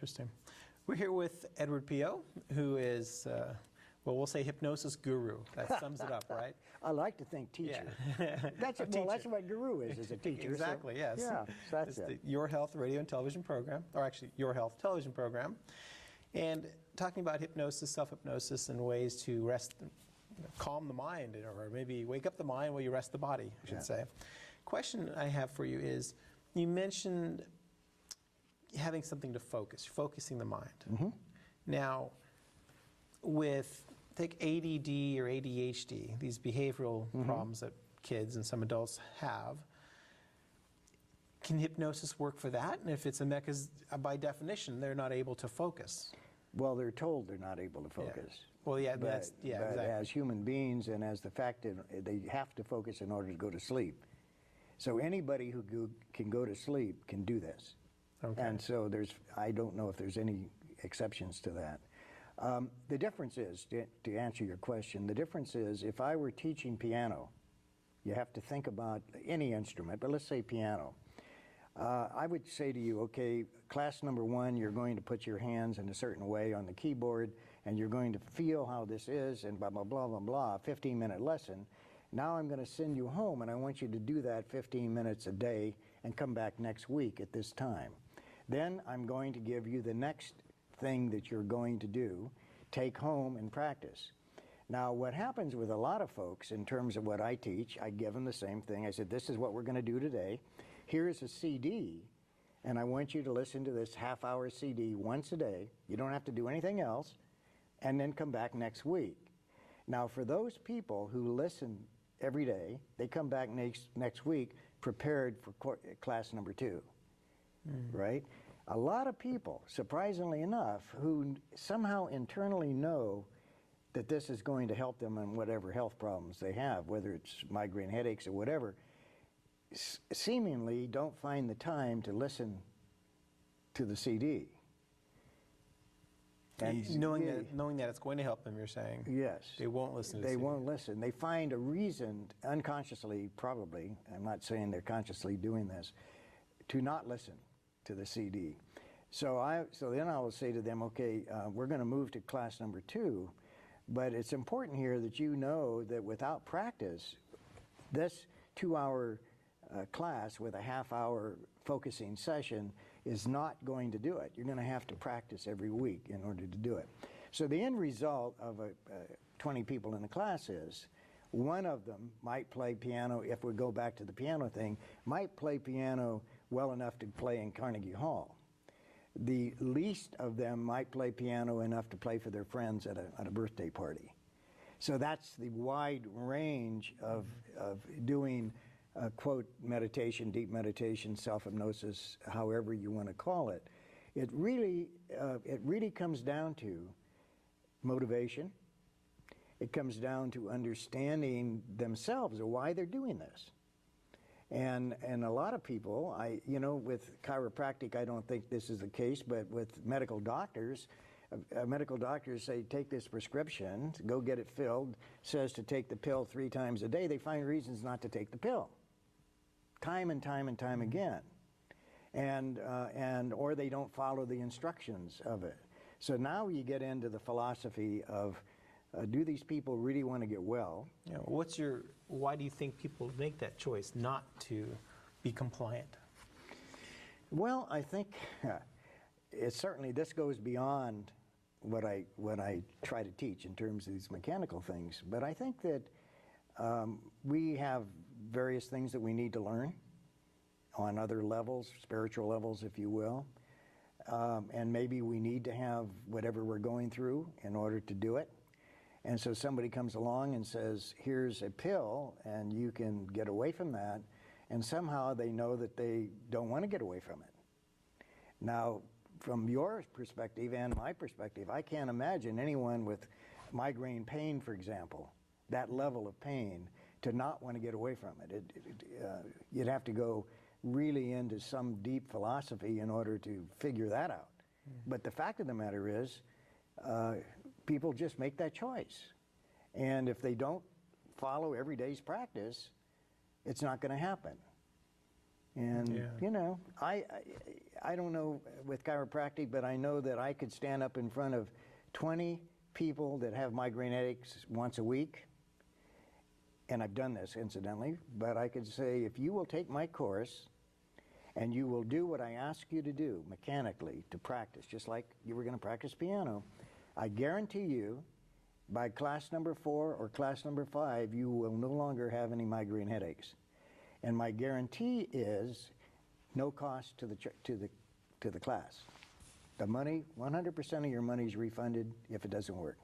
Interesting. We're here with Edward Pio, who is, well, we'll say hypnosis guru. That sums it up, right? I like to think teacher. Yeah. That's what guru is a teacher. Exactly, so, yes. Yeah, that's it's it. the Your Health radio and television program, or actually Your Health television program. And talking about hypnosis, self-hypnosis, and ways to rest, calm the mind, or maybe wake up the mind while you rest the body, I should say. Question I have for you is, you mentioned having something to focusing the mind. Mm-hmm. Now, take ADD or ADHD, these behavioral problems that kids and some adults have, can hypnosis work for that? And if it's by definition, they're not able to focus. Well, they're told they're not able to focus. Yeah. Well, yeah, but exactly. As human beings, and as the fact that they have to focus in order to go to sleep. So anybody who can go to sleep can do this. Okay. And so I don't know if there's any exceptions to that. The difference is, to answer your question, the difference is if I were teaching piano, you have to think about any instrument, but let's say piano. I would say to you, okay, class number 1, you're going to put your hands in a certain way on the keyboard, and you're going to feel how this is, and blah, blah, blah, blah, blah, 15-minute lesson. Now I'm going to send you home, and I want you to do that 15 minutes a day and come back next week at this time. Then I'm going to give you the next thing that you're going to do, take home and practice. Now, what happens with a lot of folks in terms of what I teach, I give them the same thing. I said, this is what we're going to do today. Here's a CD, and I want you to listen to this half-hour CD once a day. You don't have to do anything else, and then come back next week. Now, for those people who listen every day, they come back next week prepared for class number 2, right? A lot of people, surprisingly enough, who somehow internally know that this is going to help them in whatever health problems they have, whether it's migraine headaches or whatever, seemingly don't find the time to listen to the CD. And knowing that it's going to help them, you're saying? Yes. They won't listen to the CD. They won't listen. They find a reason, unconsciously probably, I'm not saying they're consciously doing this, to not listen to the CD. So then I will say to them, okay, we're going to move to class number 2, but it's important here that you know that without practice, this 2-hour class with a half-hour focusing session is not going to do it. You're going to have to practice every week in order to do it. So the end result of 20 people in the class is one of them might play piano, if we go back to the piano thing, might play piano well enough to play in Carnegie Hall. The least of them might play piano enough to play for their friends at a birthday party. So that's the wide range of doing quote meditation, deep meditation, self-hypnosis, however you want to call it. It really comes down to motivation. It comes down to understanding themselves or why they're doing this. And a lot of people, with chiropractic, I don't think this is the case, but with medical doctors say, take this prescription, go get it filled, says to take the pill 3 times a day. They find reasons not to take the pill, time and time and time again, or they don't follow the instructions of it. So now you get into the philosophy of, do these people really want to get well? Yeah, why do you think people make that choice not to be compliant? Well, I think this goes beyond what I try to teach in terms of these mechanical things. But I think that we have various things that we need to learn on other levels, spiritual levels, if you will. And maybe we need to have whatever we're going through in order to do it. And so somebody comes along and says, here's a pill, and you can get away from that. And somehow they know that they don't want to get away from it. Now, from your perspective and my perspective, I can't imagine anyone with migraine pain, for example, that level of pain, to not want to get away from it. You'd have to go really into some deep philosophy in order to figure that out. But the fact of the matter is, people just make that choice. And if they don't follow every day's practice, it's not going to happen. And, I don't know with chiropractic, but I know that I could stand up in front of 20 people that have migraine headaches once a week, and I've done this incidentally, but I could say, if you will take my course and you will do what I ask you to do mechanically to practice, just like you were going to practice piano, I guarantee you by class number 4 or class number 5, you will no longer have any migraine headaches. And my guarantee is no cost to the class. The money, 100% of your money is refunded if it doesn't work.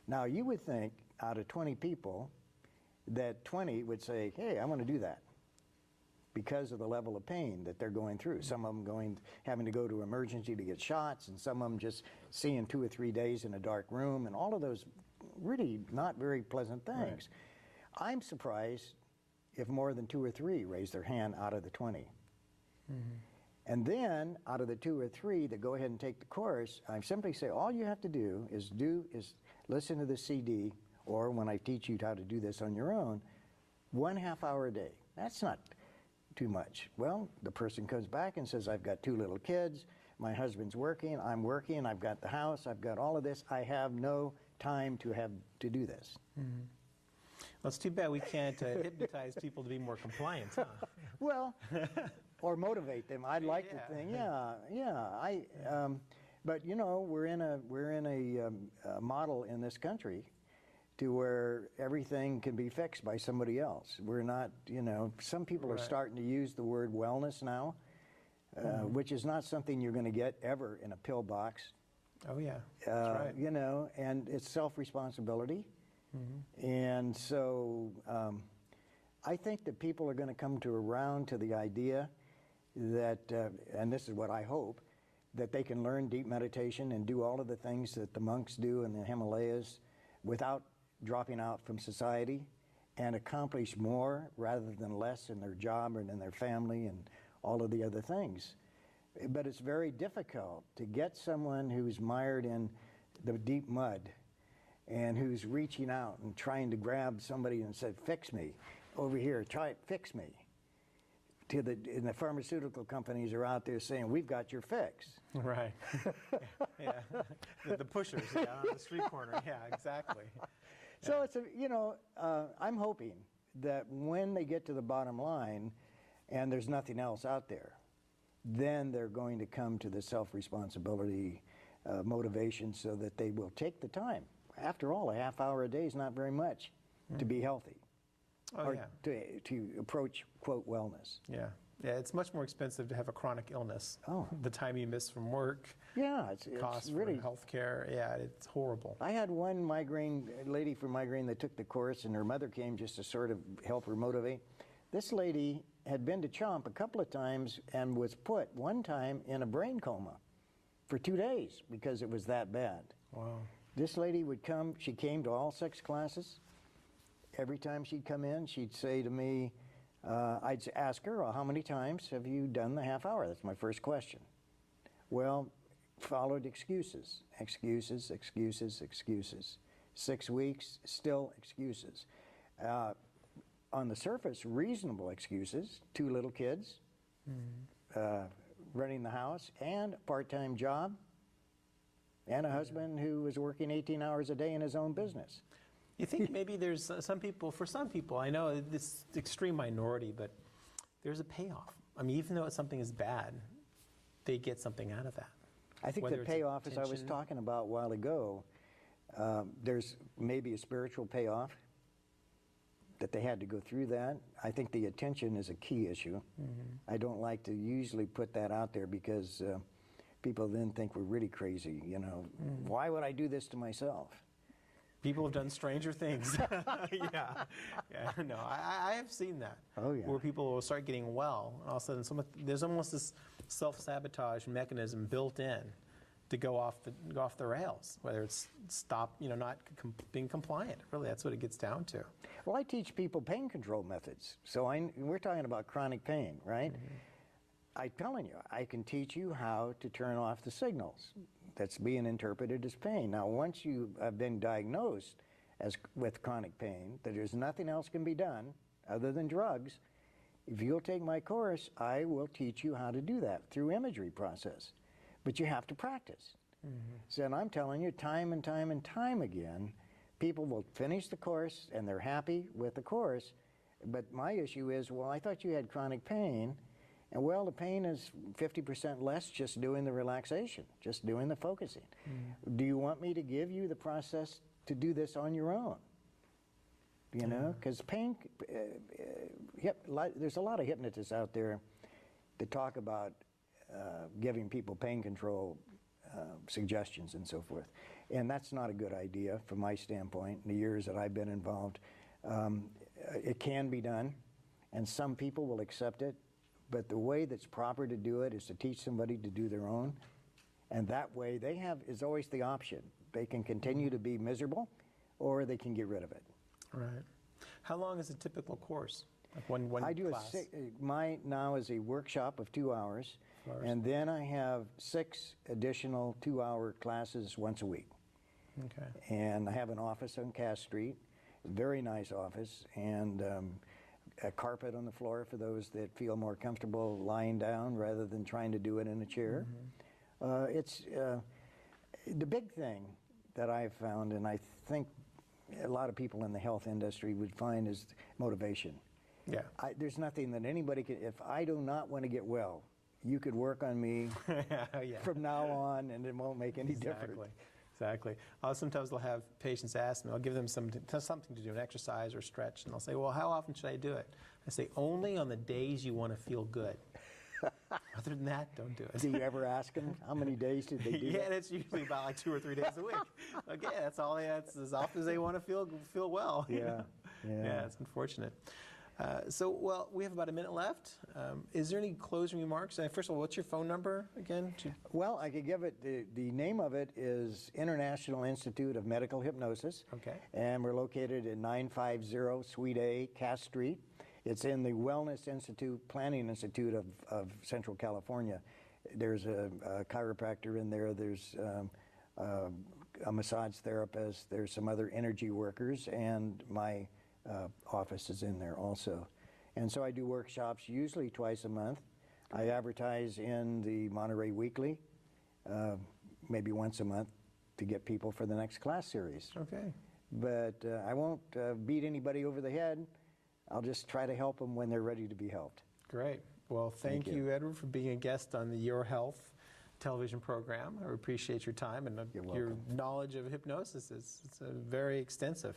Now you would think out of 20 people that 20 would say, hey, I want to do that, because of the level of pain that they're going through. Some of them having to go to emergency to get shots, and some of them just seeing 2 or 3 days in a dark room, and all of those really not very pleasant things. Right. I'm surprised if more than 2 or 3 raise their hand out of the 20. Mm-hmm. And then out of the 2 or 3 that go ahead and take the course, I simply say all you have to do is listen to the CD, or when I teach you how to do this on your own, 1/2 hour a day. That's not too much. Well, the person comes back and says, I've got 2 little kids, my husband's working, I'm working, I've got the house, I've got all of this, I have no time to do this. Mm-hmm. Well, it's too bad we can't hypnotize people to be more compliant, huh? Well, or motivate them. I'd like to think, but you know, we're in a model in this country to where everything can be fixed by somebody else. We're not, you know, some people are starting to use the word wellness now, which is not something you're going to get ever in a pill box. Oh yeah, that's right. You know, and it's self-responsibility. Mm-hmm. And so I think that people are going to come around to the idea that, and this is what I hope, that they can learn deep meditation and do all of the things that the monks do in the Himalayas without dropping out from society, and accomplish more rather than less in their job and in their family and all of the other things. But it's very difficult to get someone who's mired in the deep mud and who's reaching out and trying to grab somebody and said, fix me, over here, try it, fix me. And the pharmaceutical companies are out there saying, we've got your fix. Right. Yeah. The pushers, on the street corner. Yeah, exactly. So it's I'm hoping that when they get to the bottom line and there's nothing else out there, then they're going to come to the self-responsibility motivation so that they will take the time. After all, a half hour a day is not very much to be healthy. Oh, or yeah. to approach, quote, wellness. Yeah. Yeah, it's much more expensive to have a chronic illness. Oh. The time you miss from work. Yeah, it's really health care. Yeah, it's horrible. I had one lady for migraine that took the course, and her mother came just to sort of help her motivate. This lady had been to Chomp a couple of times and was put one time in a brain coma for 2 days because it was that bad. Wow. This lady would come, she came to all 6 classes. Every time she'd come in, she'd say to me, I'd ask her, well, how many times have you done the half hour? That's my first question. Well, followed excuses. 6 weeks, still excuses. On the surface, reasonable excuses. 2 little kids, running the house, and a part-time job, and a husband who was working 18 hours a day in his own business. You think maybe there's for some people, I know this extreme minority, but there's a payoff. I mean, even though something is bad, they get something out of that. I think the payoff, as I was talking about a while ago, there's maybe a spiritual payoff, that they had to go through that. I think the attention is a key issue. Mm-hmm. I don't like to usually put that out there because people then think we're really crazy, you know. Mm-hmm. Why would I do this to myself? People have done stranger things. Yeah. No, I have seen that. Oh, yeah. Where people will start getting well, and all of a sudden there's almost this self-sabotage mechanism built in to go off the rails, whether it's not being compliant. Really, that's what it gets down to. Well, I teach people pain control methods. So we're talking about chronic pain, right? Mm-hmm. I'm telling you, I can teach you how to turn off the signals that's being interpreted as pain. Now, once you have been diagnosed with chronic pain, that there's nothing else can be done other than drugs if you'll take my course, I will teach you how to do that through imagery process. But you have to practice. So, and I'm telling you, time and time and time again, people will finish the course and they're happy with the course, but my issue is, well, I thought you had chronic pain, and well, the pain is 50% less just doing the relaxation, just doing the focusing. Do you want me to give you the process to do this on your own? You know, because pain, there's a lot of hypnotists out there that talk about giving people pain control suggestions and so forth. And that's not a good idea from my standpoint, in the years that I've been involved. It can be done, and some people will accept it, but the way that's proper to do it is to teach somebody to do their own, and that way they have, is always the option. They can continue to be miserable, or they can get rid of it. Right. How long is a typical course? Like one I do class? Mine now is a workshop of 2 hours, and then I have 6 additional 2-hour classes once a week. Okay. And I have an office on Cass Street, very nice office, and a carpet on the floor for those that feel more comfortable lying down rather than trying to do it in a chair. It's the big thing that I've found, and I think a lot of people in the health industry would find, is motivation. Yeah. There's nothing that anybody can, if I do not want to get well, you could work on me from now on and it won't make any difference. Exactly. Sometimes they'll have patients ask me, I'll give them something to do, an exercise or stretch, and they'll say, well, how often should I do it? I say, only on the days you want to feel good. Other than that, don't do it. Do you ever ask them how many days did they do Yeah, that? it's usually about like 2 or 3 days a week. Okay, that's all. That's as often as they want to feel well. Yeah. Yeah, it's unfortunate. Well, we have about a minute left. Is there any closing remarks? First of all, what's your phone number again? Well, I could give it, the name of it is International Institute of Medical Hypnosis. Okay. And we're located at 950 Suite A, Cass Street. It's in the Wellness Institute, Planning Institute of Central California. There's a chiropractor in there. There's a massage therapist. There's some other energy workers, and my office is in there also. And so I do workshops usually twice a month. I advertise in the Monterey Weekly maybe once a month to get people for the next class series. Okay. But I won't beat anybody over the head. I'll just try to help them when they're ready to be helped. Great. Well, thank you, Edward, for being a guest on the Your Health television program. I appreciate your time and your knowledge of hypnosis. It's very extensive.